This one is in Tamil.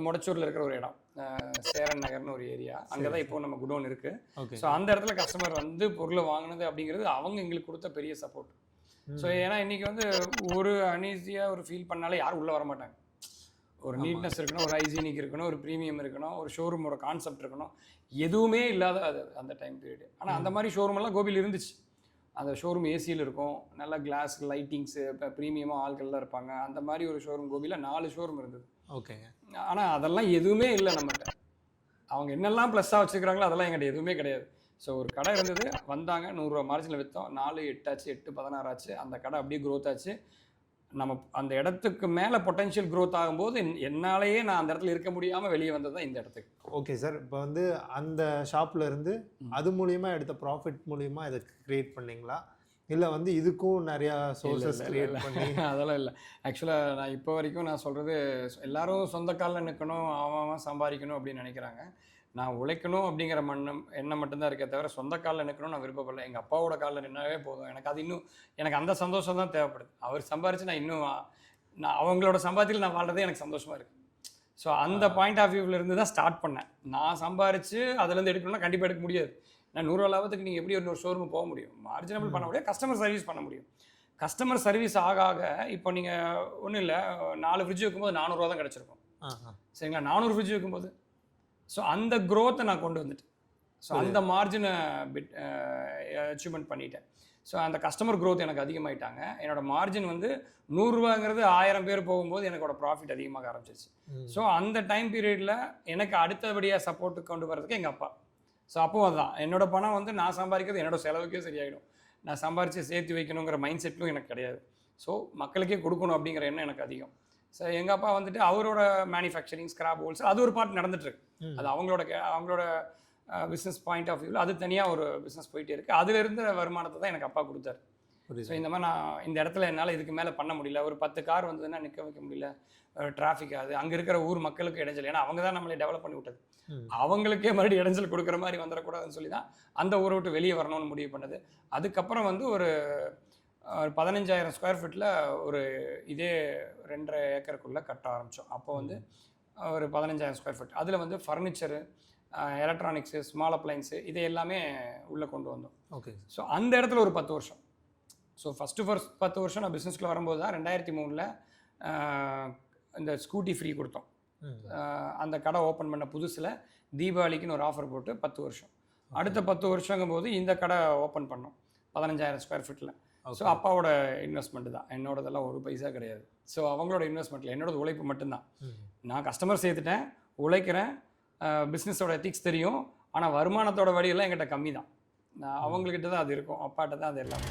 மொடச்சூரில் இருக்கிற ஒரு இடம், சேரன் நகர்னு ஒரு ஏரியா. அங்கே தான் இப்போ நம்ம குடோன் இருக்குது. ஸோ அந்த இடத்துல கஸ்டமர் வந்து பொருளை வாங்கினது அப்படிங்கிறது அவங்க எங்களுக்கு கொடுத்த பெரிய சப்போர்ட். ஸோ ஏன்னா இன்றைக்கி வந்து ஒரு அனீஸியாக ஒரு ஃபீல் பண்ணாலே யாரும் உள்ளே வர மாட்டாங்க. ஒரு நீட்னஸ் இருக்கணும், ஒரு ஹைஜீனிக் இருக்கணும், ஒரு ப்ரீமியம் இருக்கணும், ஒரு ஷோரூமோட கான்செப்ட் இருக்கணும். எதுவுமே இல்லாத அது அந்த டைம் பீரியடு. ஆனால் அந்த மாதிரி ஷோரூமெல்லாம் கோபியில் இருந்துச்சு. அந்த ஷோரூம் ஏசியில் இருக்கும், நல்ல கிளாஸ் லைட்டிங்ஸு, இப்போ ப்ரீமியமாக ஆட்கள்லாம் இருப்பாங்க. அந்த மாதிரி ஒரு ஷோரூம் கோபியில் 4 ஷோரூம் இருந்தது. ஓகேங்க. ஆனால் அதெல்லாம் எதுவுமே இல்லை நம்மகிட்ட. அவங்க என்னெல்லாம் ப்ளஸ்ஸாக வச்சுக்கிறாங்களோ அதெல்லாம் எங்கிட்ட எதுவுமே கிடையாது. ஸோ ஒரு கடை இருந்தது, வந்தாங்க, 100 ரூபா மார்ஜினில் விற்றோம். 4 8 ஆச்சு, 8 16 ஆச்சு. அந்த கடை அப்படியே க்ரோத் ஆச்சு. நம்ம அந்த இடத்துக்கு மேலே பொட்டென்ஷியல் க்ரோத் ஆகும்போது என்னாலேயே நான் அந்த இடத்துல இருக்க முடியாமல் வெளியே வந்தது தான் இந்த இடத்துக்கு. ஓகே சார், இப்போ வந்து அந்த ஷாப்பில் இருந்து அது மூலியமாக எடுத்த ப்ராஃபிட் மூலியமாக இதை க்ரியேட் பண்ணிங்களா, இல்லை வந்து இதுக்கும் நிறையா சோர்சஸ் க்ரியேட் பண்ணி? அதெல்லாம் இல்லை. ஆக்சுவலாக நான் இப்போ வரைக்கும் நான் சொல்கிறது, எல்லாரும் சொந்த காலில் நிற்கணும், அவன் சம்பாதிக்கணும் அப்படின்னு நினைக்கிறாங்க. நான் உழைக்கணும் அப்படிங்கிற எண்ணம் மட்டும்தான் இருக்கே தவிர சொந்த காலில் நிற்கணும்னு நான் விருப்பப்படல. எங்கள் அப்பாவோட காலில் நின்னாவே போதும். எனக்கு அது இன்னும் எனக்கு அந்த சந்தோஷம் தான் தேவைப்படுது. அவர் சம்பாரித்து நான் அவங்களோட சம்பாத்தியில் நான் வாழ்றதே எனக்கு சந்தோஷமாக இருக்குது. ஸோ அந்த பாயிண்ட் ஆஃப் வியூவிலேருந்து தான் ஸ்டார்ட் பண்ணேன். நான் சம்பாரித்து அதுலேருந்து எடுக்கணும்னா கண்டிப்பாக எடுக்க முடியாது. நான் 100 ரூபா லாபத்துக்கு நீங்கள் எப்படி ஒரு ஷோரூம் போக முடியும்? மார்ஜினபிள் பண்ண முடியாது, கஸ்டமர் சர்வீஸ் பண்ண முடியும். கஸ்டமர் சர்வீஸ் ஆக இப்போ நீங்கள் ஒன்றும் இல்லை, 4 ஃப்ரிட்ஜ் வைக்கும்போது 400 ரூபா தான் கிடச்சிருக்கும். சரிங்களா? 400 ஃப்ரிட்ஜ் வைக்கும்போது ஸோ அந்த க்ரோத்தை நான் கொண்டு வந்துட்டேன். ஸோ அந்த மார்ஜினை அச்சீவ்மெண்ட் பண்ணிட்டேன். ஸோ அந்த கஸ்டமர் க்ரோத் எனக்கு அதிகமாகிட்டாங்க. என்னோடய மார்ஜின் வந்து 100 ரூபாங்கிறது 1000 பேர் போகும்போது எனக்கோட ப்ராஃபிட் அதிகமாக ஆரம்பிச்சிருச்சு. ஸோ அந்த டைம் பீரியடில் எனக்கு அடுத்தபடியாக சப்போர்ட்டுக்கு கொண்டு வரதுக்கு எங்கள் அப்பா. ஸோ அப்போது அதுதான் என்னோட பணம் வந்து நான் சம்பாதிக்கிறது என்னோடய செலவுக்கே சரியாயிடும். நான் சம்பாரித்து சேர்த்து வைக்கணுங்கிற மைண்ட் செட்டும் எனக்கு கிடையாது. ஸோ மக்களுக்கே கொடுக்கணும் அப்படிங்கிற எண்ணம் எனக்கு அதிகம். ஸோ எங்கள் அப்பா வந்துட்டு அவரோட மேனுஃபேக்சரிங், ஸ்கிராப் ஹோல்ஸ், அது ஒரு பார்ட் நடந்துட்டுருக்கு. அது அவங்களோட பிஸ்னஸ் பாயிண்ட் ஆஃப் வியூவில் அது தனியாக ஒரு பிஸ்னஸ் போயிட்டே இருக்குது. அதிலிருந்து வருமானத்தை தான் எனக்கு அப்பா கொடுத்தாரு. ஸோ இந்த மாதிரி நான் இந்த இடத்துல என்னால் இதுக்கு மேலே பண்ண முடியல. ஒரு 10 கார் வந்ததுன்னா நிற்க வைக்க முடியல, டிராஃபிக் ஆகுது, அங்கே இருக்கிற ஊர் மக்களுக்கு இடைஞ்சல். ஏன்னா அவங்க தான் நம்மளை டெவலப் பண்ணி விட்டது. அவங்களுக்கே மறுபடியும் இடைஞ்சல் கொடுக்குற மாதிரி வந்துடக்கூடாதுன்னு சொல்லி தான் அந்த ஊரை விட்டு வெளியே வரணும்னு முடிவு பண்ணது. அதுக்கப்புறம் வந்து ஒரு 15,000 ஸ்கொயர் ஃபீட்டில் ஒரு இதே 2.5 ஏக்கருக்குள்ளே கட்ட ஆரம்பித்தோம். அப்போ வந்து ஒரு 15,000 ஸ்கொயர் ஃபீட். அதில் வந்து ஃபர்னிச்சரு, எலக்ட்ரானிக்ஸு, ஸ்மால் அப்ளைன்ஸு, இதை எல்லாமே உள்ளே கொண்டு வந்தோம். ஓகே. ஸோ அந்த இடத்துல ஒரு 10 வருஷம். ஸோ ஃபஸ்ட்டு 10 வருஷம் நான் பிஸ்னஸ்க்குள்ளே வரும்போது தான் 2003 இந்த ஸ்கூட்டி ஃப்ரீ கொடுத்தோம். அந்த கடை ஓப்பன் பண்ண புதுசில் தீபாவளிக்குன்னு ஒரு ஆஃபர் போட்டு 10 வருஷம். அடுத்த 10 வருஷங்கும் போது இந்த கடை ஓப்பன் பண்ணோம் 15,000 ஸ்கொயர் ஃபீட்டில். ஸோ அப்பாவோட இன்வெஸ்ட்மெண்ட்டு தான், என்னோடதெல்லாம் ஒரு பைசா கிடையாது. ஸோ அவங்களோட இன்வெஸ்ட்மெண்ட்டில் என்னோட உழைப்பு மட்டும்தான். நான் கஸ்டமர் சேர்த்துட்டேன், உழைக்கிறேன், பிஸ்னஸோட எத்திக்ஸ் தெரியும். ஆனால் வருமானத்தோட வழியெல்லாம் என்கிட்ட கம்மி தான். அவங்கக்கிட்ட தான் அது இருக்கும், அப்பாட்ட தான் அது எல்லாமே.